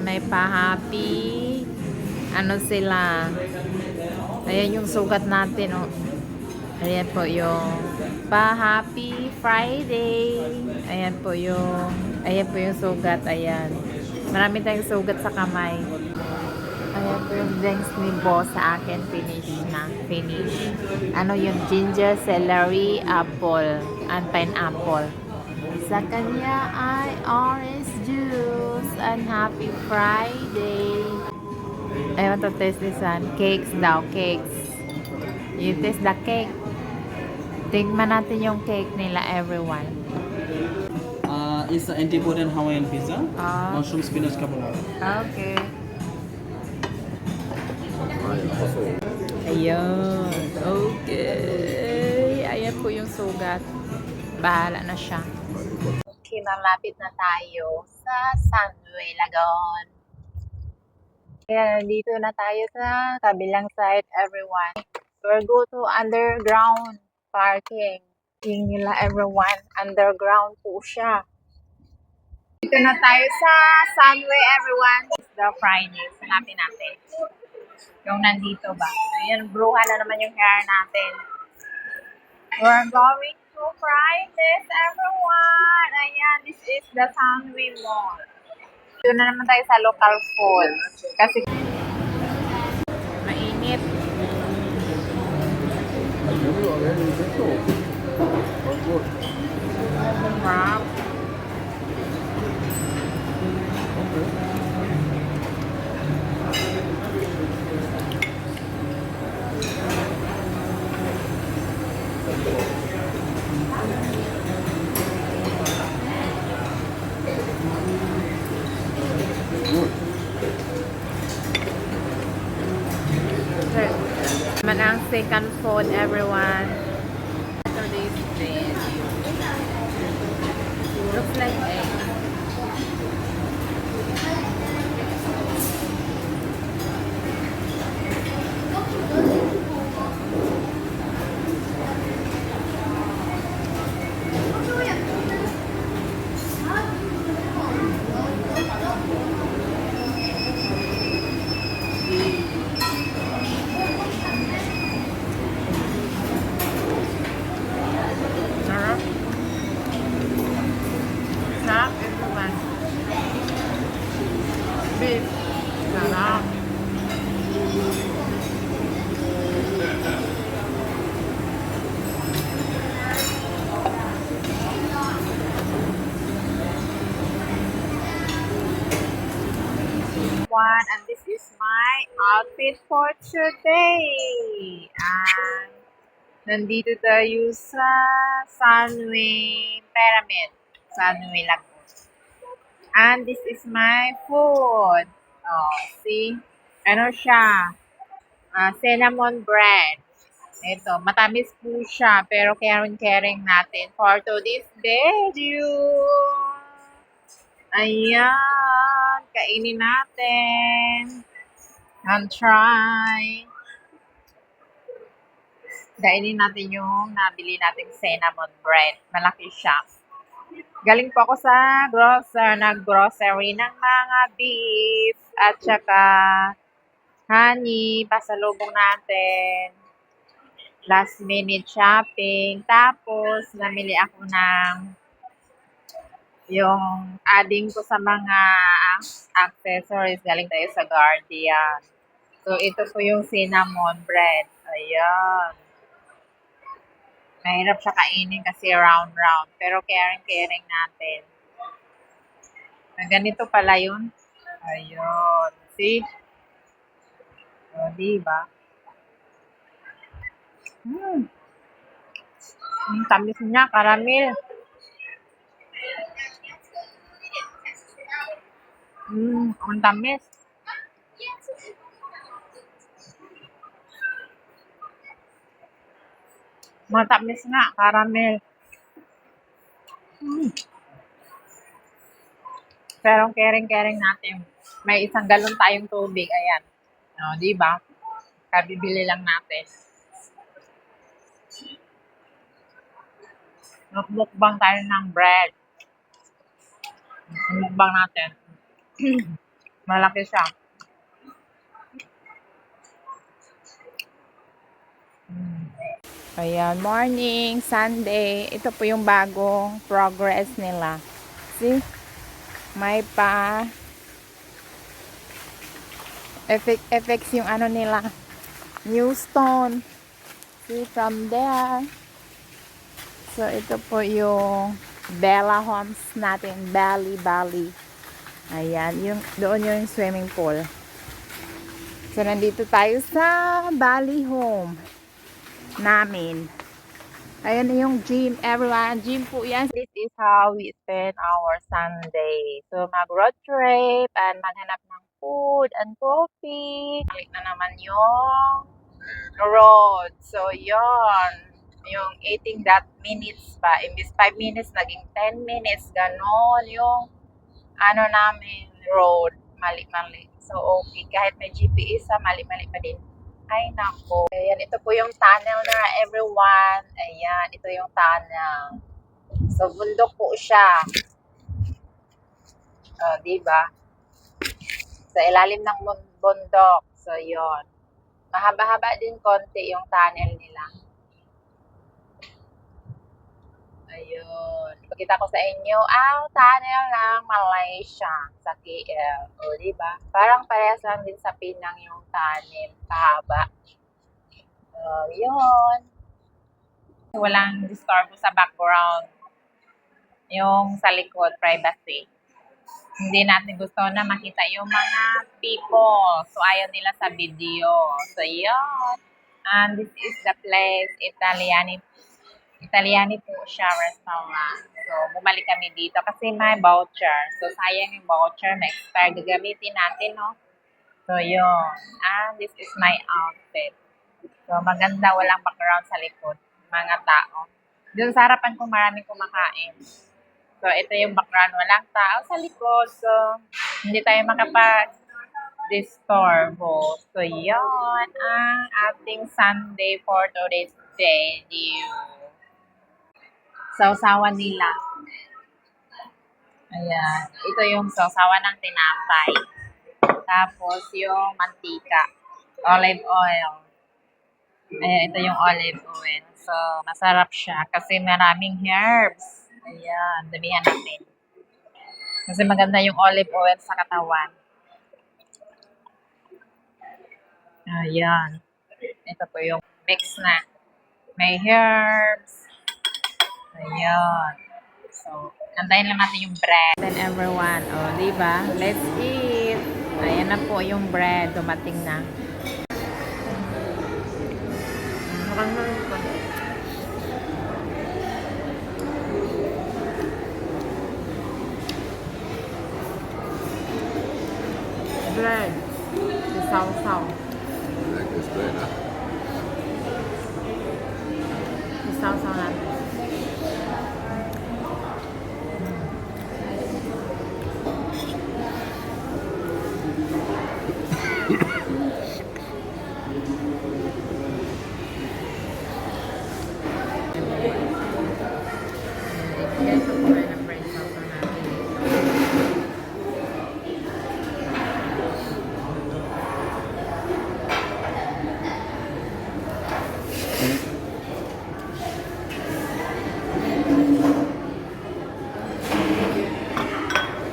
may pa-happy. Ano sila? Ayan yung sugat natin, oh. Ayan po yung pa-happy Friday. Ayan po yung sugat. Ayan. Marami tayong sugat sa kamay. Ayan po yung drinks ni boss sa akin. Finish na. Finish. Ano yung ginger, celery, apple, and pineapple. Sa kanya ay orange juice and happy Friday. I want to taste this one. Cakes daw. Cakes. You taste the cake. Tingnan natin yung cake nila, everyone. It's the anti-potent Hawaiian pizza. Ah. Mushroom spinach carbonara. Okay. Ayun. Okay. Ayan po yung sugat. Bahala na siya. Okay, malapit na tayo sa Sunway Lagoon. Kaya nandito na tayo sa kabilang side, everyone. We'll go to underground parking. Yung nila, everyone. Underground po siya. Dito na tayo sa Sunway, everyone. It's the Friday. Hanapin natin. Yung nandito ba? Ayan, bruha na naman yung hair natin. We're going to Fridays, everyone. Ayan, this is the Sunway Mall. Dito na naman tayo sa local food. Kasi mainit. Wow. Man ang second food, everyone. Today's dish. Looks like egg. Sarap. Sarap, everyone. Beef. Sarap. And this is my outfit for today. And nandito tayo sa Sunway Pyramid. Sunway Lagoon. And this is my food. Oh, see? Ano siya? Cinnamon bread. Ito, matamis po siya. Pero caring natin for today's video. Ayan. Kainin natin. And try. Kainin natin yung nabili nating cinnamon bread. Malaki siya. Galing po ako sa nag-grocery ng mga beef at saka honey, pasalubong natin. Last minute shopping. Tapos, namili ako ng yung adding ko sa mga accessories. Galing tayo sa Guardian. So, ito po yung cinnamon bread. Ayan. Mahirap siya kainin kasi round. Pero caring natin. Ganito pala yun. Ayun. See? O, diba? Tamis niya, caramel. Ang tamis. Matamis nga, caramel. Pero caring natin. May 1 galon tayong tubig. Ayan. O, diba? Kabibili lang natin. Mukbang tayo ng bread. Mukbang natin. Malaki siya. Ayan, morning, Sunday. Ito po yung bagong progress nila. See? May pa effects yung ano nila. New stone. See, from there. So, ito po yung Bella Homes natin. Bali. Ayan, doon yung swimming pool. So, nandito tayo sa Bali Home namin. Ayan na yung gym, everyone. Gym po yan. This is how we spend our Sunday. So, mag-road trip and maghanap ng food and coffee. Balik na naman yung road. So, yon yung 18 that minutes pa. Imbis 5 minutes, naging 10 minutes. Ganon yung ano namin, road. Mali-mali. So, okay. Kahit may GPS, mali-mali pa din. Ay, nako. Ayan, ito po yung tunnel na everyone. Ayan, ito yung tunnel. So, bundok po siya. Diba? Sa ilalim ng bundok. So, yon. Mahaba-haba din konti yung tunnel nila. Ayun. Ipakita ko sa inyo ang tunnel ng Malaysia sa KL. O, diba? Parang parehas lang din sa Pinang yung tunnel. Kahaba. Yun. Walang disturbo sa background. Yung sa likod, privacy. Hindi natin gusto na makita yung mga people. So, ayaw nila sa video. So, yun. And this is the place, Italiani po siya, restaurant. So, bumalik kami dito kasi may voucher. So, sayang yung voucher, na-expire. Gagamitin natin, no? So, yun. And this is my outfit. So, maganda, walang background sa likod. Mga tao. Doon sa harapan ko, maraming kumakain. So, ito yung background. Walang tao sa likod. So, hindi tayo makapag-disturbo. So, yun ang ating Sunday for today's video. Sausawan nila. Ayan. Ito yung sausawan ng tinapay. Tapos, yung mantika. Olive oil. Ayan, ito yung olive oil. So, masarap siya kasi maraming herbs. Ayan, damihan natin. Kasi maganda yung olive oil sa katawan. Ayan. Ito po yung mix na. May herbs. Ayan. So, antayin lang natin yung bread. Then everyone, diba? Let's eat. Ayan na po yung bread. Dumating na. Bread. Isaw-saw. Isaw-saw natin.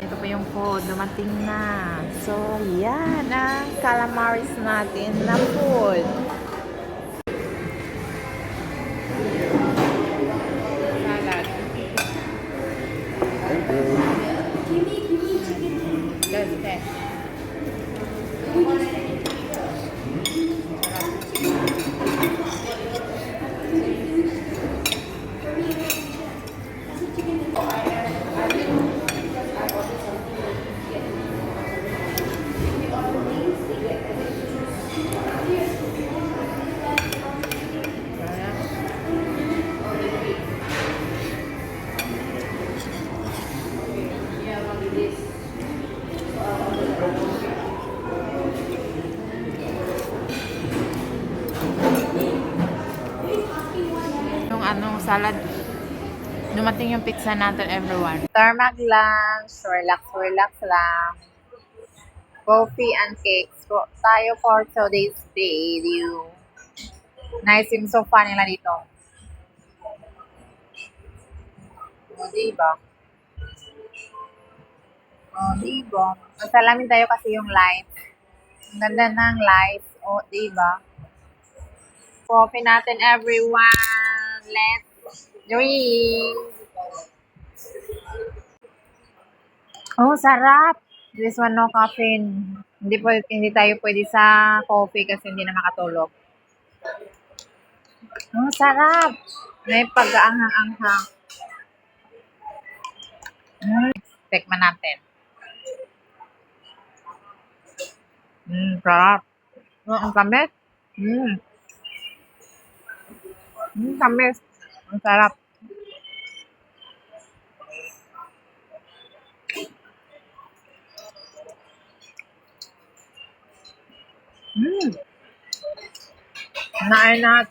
Ito po yung food, dumating na. So, yan ang calamaris natin na food. Salad. That's it. Yung salad. Dumating yung pizza natin, everyone. Tarmac lunch. Relax lang. Coffee and cakes po tayo for today's video. Nice yung sofa nila dito. O, diba? O, diba? Masalamin tayo kasi yung lights. Ang ganda ng lights. O, diba? Coffee natin, everyone. Let's drink. Oh, sarap. This one, no caffeine. Hindi tayo pwede sa coffee kasi hindi na makatulog. Oh, sarap. May pag-aanghang-anghang. Tikman natin. Sarap. Ang tamis. Tamis. Ang sarap. Nainat.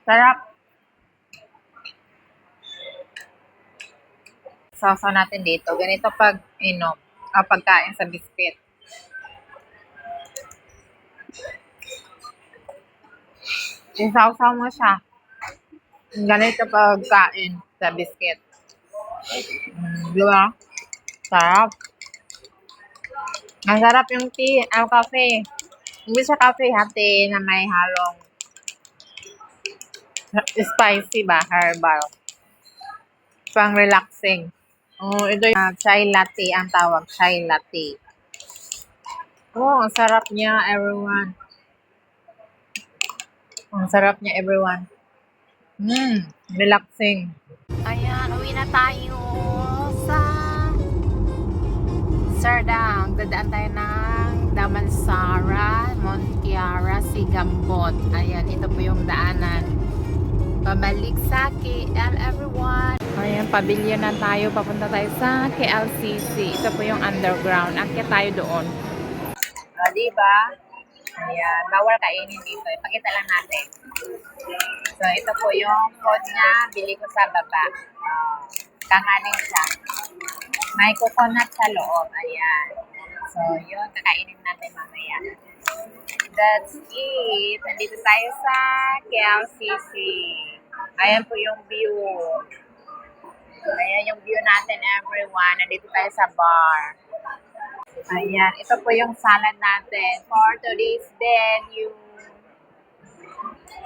Sarap. Sausaw natin dito. Ganito pag inom. Pagkain sa biscuit. Isawsaw mo siya. Ganito pagkain sa biscuit. Diba? Sarap. Ang sarap yung tea. Cafe. Hindi siya cafe, tea na may halong spicy ba? Herbal. Pang relaxing. Oh, ito yung chai latte ang tawag. Chai latte. Oh, ang sarap niya, everyone. Ang sarap niya, everyone. Relaxing. Ayan, uwi na tayo sa Sardang. Dadaan tayo ng Damansara, Montiara, Sigambot. Ayan, ito po yung daanan. Pabalik sa KL, everyone. Ayan, pabilya na tayo. Papunta tayo sa KLCC. Ito po yung underground. Akyat tayo doon. Diba? Ayan, bawal kainin dito. Ipakita lang natin. So, ito po yung food niya. Bili ko sa baba. Kakanin siya. May coconut sa loob. Ayan. So, yun. Kakainin natin mamaya. That's it. Nandito tayo sa KLCC. Ayan po yung view. Ayan yung view natin, everyone. Nandito tayo sa bar. Ayan. Ito po yung salad natin for today's menu.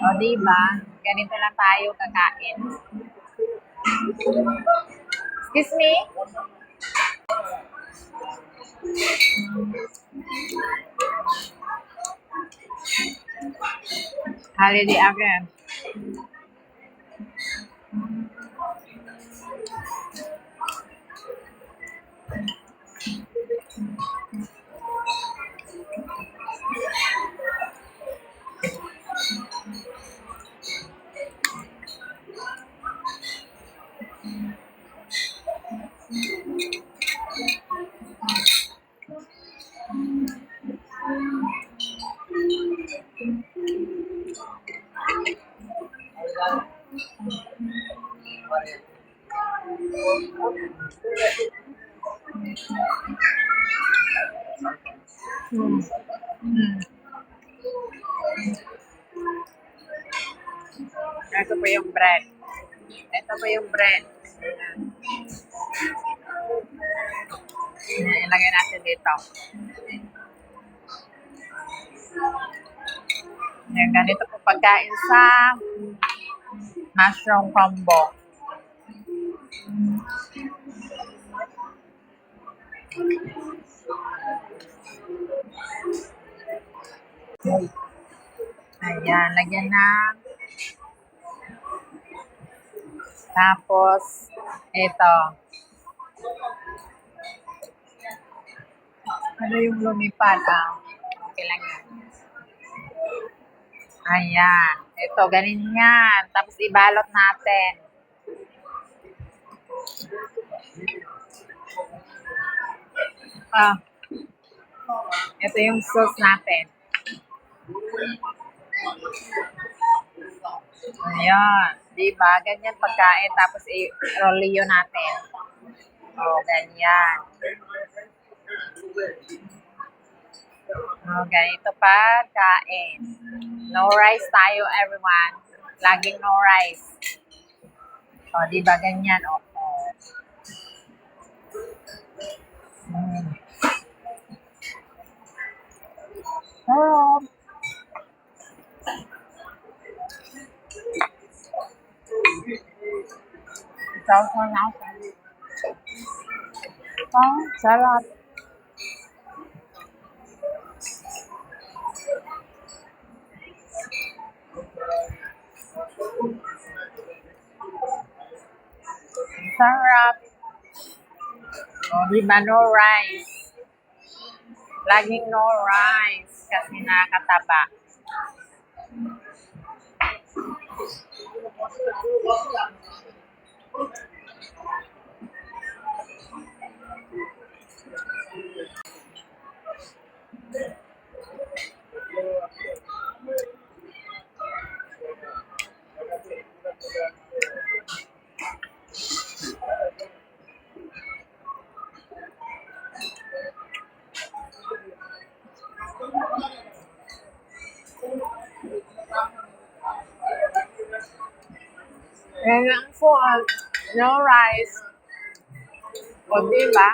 O, diba? Ganito lang tayo kakain. Excuse me? Holiday again. Ito po yung bread. Ito po yung bread. Ilagay natin dito. Yan, ganito po pagkain sa mushroom combo. Ayan, lagyan na. Tapos, ito. Ano yung lumipad? Okay lang yan. Ayan. Ito, ganin yan. Tapos, ibalot natin. Ito yung sauce natin. Ayan. Diba? Ganyan pagkain. Tapos i-rolio natin. O, ganyan. O, ganito pagkain. No rice tayo, everyone. Laging no rice. O, diba? Ganyan. O. Mm. Sarap. Sausaw natin. Sarap. Sarap. O, diba? No rice. Laging no rice. Kasi nakakataba. And lang po, no rice. O, diba?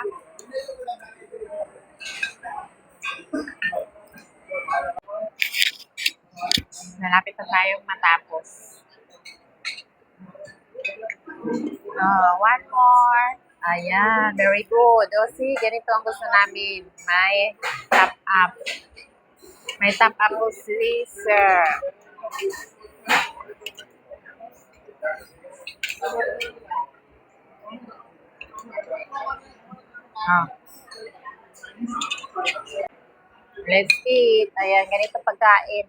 Malapit na tayong matapos. One more. Ayan, very good. O, see, ganito ang gusto namin. May top up. May top up po slicer. Let's eat. Ayan, ganito pagkain.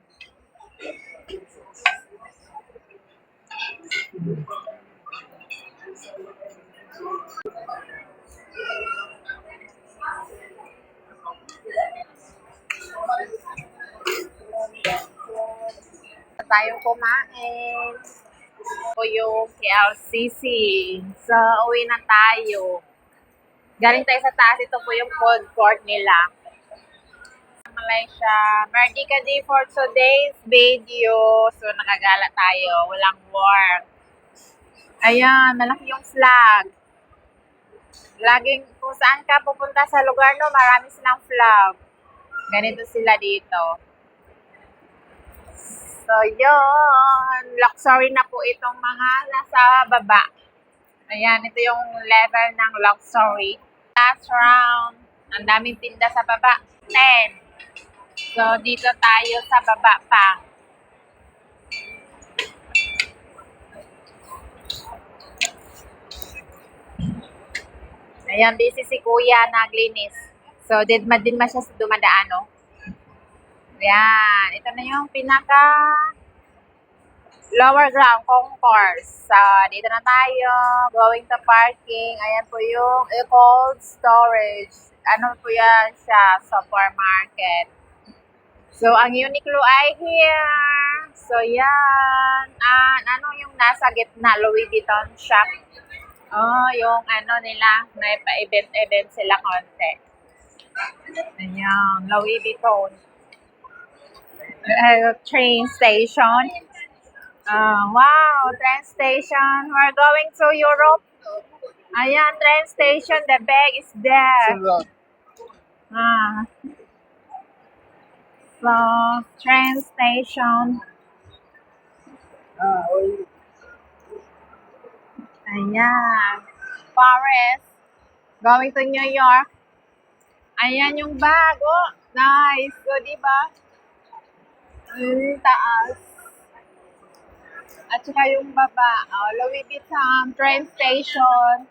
Tayong kumain. Po yung KLCC. So, uwi na tayo. Galing tayo sa taas. Ito po yung food court nila. Malaysia. Merdeka day for today's video. So, nakagala tayo. Walang work. Ayan, malaki yung flag. Laging, kung saan ka pupunta sa lugar, no, marami silang flag. Ganito sila dito. So, yun. Luxury na po itong mga nasa baba. Ayan, ito yung level ng luxury. Last round. Ang daming tinda sa baba. 10. So, dito tayo sa baba pa. Ayan, busy si Kuya, naglinis. So, din man siya dumadaan, no? Ayan, ito na yung pinaka lower ground concourse. So, dito na tayo. Going to parking. Ayan po yung cold storage. Ano po yan siya? Supermarket. So, ang Uniqlo ay here. So, yan. Ano yung nasa gitna? Louis Vuitton shop. Oh, yung ano nila. May pa-event sila konti. Ayan. Louis Vuitton. Train station. Wow, train station. We're going to Europe. Ayan, train station. The bag is there. So, train station. Ayan. Forest. Going to New York. Ayan yung bag. Oh, nice. So, diba? Taas. At saka yung baba. Louis Vuitton train station.